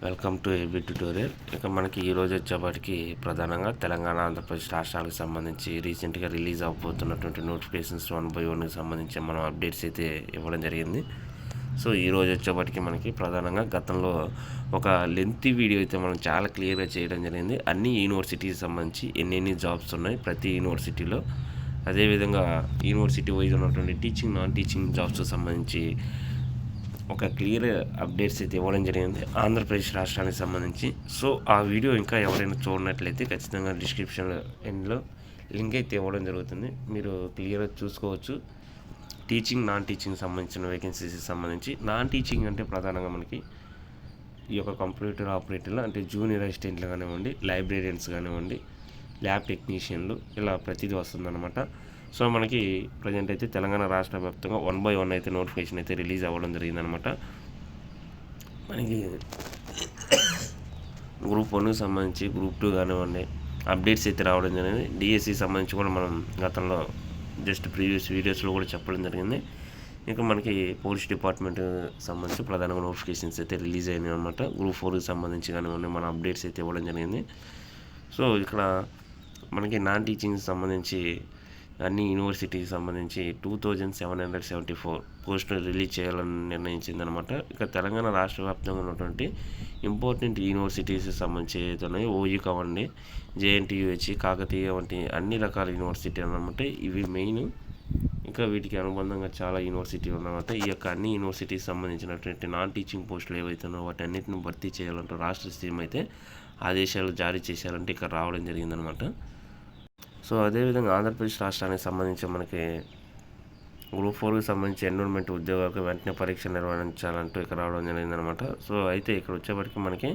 Welcome to AB tutorial. ఇక మనకి ఈరోజు వచ్చేప్పటికి ప్రధానంగా తెలంగాణ, ఆంధ్రప్రదేశ్ రాష్ట్రాలకు సంబంధించి రీసెంట్గా రిలీజ్ అవబోతున్నటువంటి నోటిఫికేషన్స్ 1/1కి సంబంధించి మనం అప్డేట్స్ అయితే ఇవ్వడం జరిగింది. సో ఈరోజు వచ్చేప్పటికి మనకి ప్రధానంగా గతంలో ఒక లెంతీ వీడియో అయితే మనం చాలా క్లియర్గా చేయడం జరిగింది. అన్ని యూనివర్సిటీకి సంబంధించి ఎన్ని జాబ్స్ ఉన్నాయి ప్రతి యూనివర్సిటీలో, అదేవిధంగా యూనివర్సిటీ వైజ్ ఉన్నటువంటి టీచింగ్, నాన్ టీచింగ్ జాబ్స్కి సంబంధించి ఒక క్లియర్ అప్డేట్స్ అయితే ఇవ్వడం జరిగింది ఆంధ్రప్రదేశ్ రాష్ట్రానికి సంబంధించి. సో ఆ వీడియో ఇంకా ఎవరైనా చూడనట్లయితే ఖచ్చితంగా డిస్క్రిప్షన్ ఎండ్లో లింక్ అయితే ఇవ్వడం జరుగుతుంది, మీరు క్లియర్గా చూసుకోవచ్చు. టీచింగ్, నాన్ టీచింగ్ సంబంధించిన వేకెన్సీస్కి సంబంధించి, నాన్ టీచింగ్ అంటే ప్రధానంగా మనకి ఈ యొక్క కంప్యూటర్ ఆపరేటర్లు అంటే జూనియర్ అసిస్టెంట్లు కానివ్వండి, లైబ్రేరియన్స్ కానివ్వండి, ల్యాబ్ టెక్నీషియన్లు, ఇలా ప్రతిదీ వస్తుందన్నమాట. సో మనకి ప్రజెంట్ అయితే తెలంగాణ రాష్ట్ర వ్యాప్తంగా 1/1 అయితే నోటిఫికేషన్ అయితే రిలీజ్ అవ్వడం జరిగిందనమాట. మనకి గ్రూప్ 1కి సంబంధించి, గ్రూప్ 2 కానివ్వండి అప్డేట్స్ అయితే రావడం జరిగింది. డిఎస్సి సంబంధించి కూడా మనం గతంలో జస్ట్ ప్రీవియస్ వీడియోస్లో కూడా చెప్పడం జరిగింది. ఇంకా మనకి పోలీస్ డిపార్ట్మెంట్ సంబంధించి ప్రధానంగా నోటిఫికేషన్స్ అయితే రిలీజ్ అయినాయి అనమాట. గ్రూప్ 4కి సంబంధించి కానివ్వండి మన అప్డేట్స్ అయితే ఇవ్వడం జరిగింది. సో ఇక్కడ మనకి నాన్ టీచింగ్కి సంబంధించి అన్ని యూనివర్సిటీకి సంబంధించి 2774 పోస్టులు రిలీజ్ చేయాలని నిర్ణయించిందనమాట. ఇక తెలంగాణ రాష్ట్ర వ్యాప్తంగా ఉన్నటువంటి ఇంపార్టెంట్ యూనివర్సిటీస్కి సంబంధించి ఏదైతున్నాయి ఓయూ కావండి, జేఎన్టీయూహెచ్, కాకతీయ వంటి అన్ని రకాల యూనివర్సిటీ అన్నమాట. ఇవి మెయిన్. ఇంకా వీటికి అనుబంధంగా చాలా యూనివర్సిటీలు ఉన్నమాట. ఈ యొక్క అన్ని యూనివర్సిటీకి సంబంధించినటువంటి నాన్ టీచింగ్ పోస్టులు ఏవైతున్నాయో వాటి అన్నింటిని భర్తీ చేయాలంటూ రాష్ట్ర సీఎం అయితే ఆదేశాలు జారీ చేశారంటే ఇక్కడ రావడం జరిగిందనమాట. సో అదేవిధంగా ఆంధ్రప్రదేశ్ రాష్ట్రానికి సంబంధించి మనకి గ్రూప్ 4కి సంబంధించి ఎన్రోల్మెంట్ ఉద్యోగాలకు వెంటనే పరీక్ష నిర్వహించాలంటూ ఇక్కడ రావడం జరిగిందనమాట. సో అయితే ఇక్కడ వచ్చేప్పటికి మనకి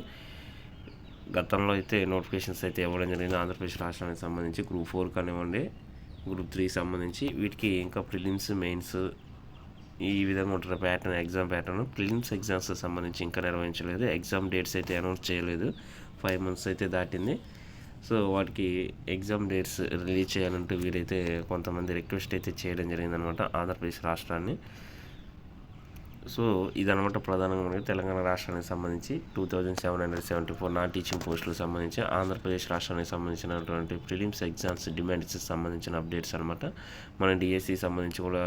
గతంలో అయితే నోటిఫికేషన్స్ అయితే ఇవ్వడం జరిగింది ఆంధ్రప్రదేశ్ రాష్ట్రానికి సంబంధించి. గ్రూప్ 4 కానివ్వండి, గ్రూప్ 3 సంబంధించి వీటికి ఇంకా ప్రిలిమ్స్, మెయిన్స్ ఈ విధంగా ఉంటుంది pattern, exam pattern. Prelims exams సంబంధించి ఇంకా నిర్వహించలేదు, ఎగ్జామ్ డేట్స్ అయితే అనౌన్స్ చేయలేదు. 5 months అయితే దాటింది. సో వాటికి ఎగ్జామ్ డేట్స్ రిలీజ్ చేయాలంటూ వీరైతే కొంతమంది రిక్వెస్ట్ అయితే చేయడం జరిగిందనమాట ఆంధ్రప్రదేశ్ రాష్ట్రాన్ని. సో ఇదనమాట ప్రధానంగా మనకి తెలంగాణ రాష్ట్రానికి సంబంధించి 2774 నాన్ టీచింగ్ పోస్టులకు సంబంధించి ఆంధ్రప్రదేశ్ రాష్ట్రానికి సంబంధించినటువంటి ప్రిలిమ్స్ ఎగ్జామ్స్ డిమాండ్స్కి సంబంధించిన అప్డేట్స్ అనమాట. మన డిఎస్సి సంబంధించి కూడా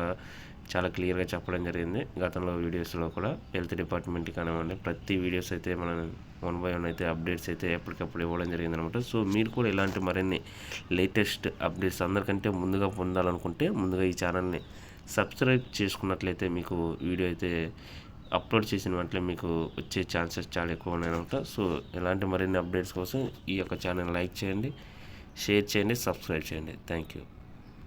చాలా క్లియర్గా చెప్పడం జరిగింది గతంలో వీడియోస్లో కూడా. హెల్త్ డిపార్ట్మెంట్కి కానివ్వండి ప్రతి వీడియోస్ అయితే మనం 1/1 అయితే అప్డేట్స్ అయితే ఎప్పటికప్పుడు ఇవ్వడం జరిగిందనమాట. సో మీరు కూడా ఇలాంటి మరిన్ని లేటెస్ట్ అప్డేట్స్ అందరికంటే ముందుగా పొందాలనుకుంటే ముందుగా ఈ ఛానల్ని సబ్స్క్రైబ్ చేసుకున్నట్లయితే మీకు వీడియో అయితే అప్లోడ్ చేసిన వెంటనే మీకు వచ్చే ఛాన్సెస్ చాలా ఎక్కువ ఉన్నాయన్నమాట. సో ఇలాంటి మరిన్ని అప్డేట్స్ కోసం ఈ యొక్క ఛానల్ లైక్ చేయండి, షేర్ చేయండి, సబ్స్క్రైబ్ చేయండి. Thank you.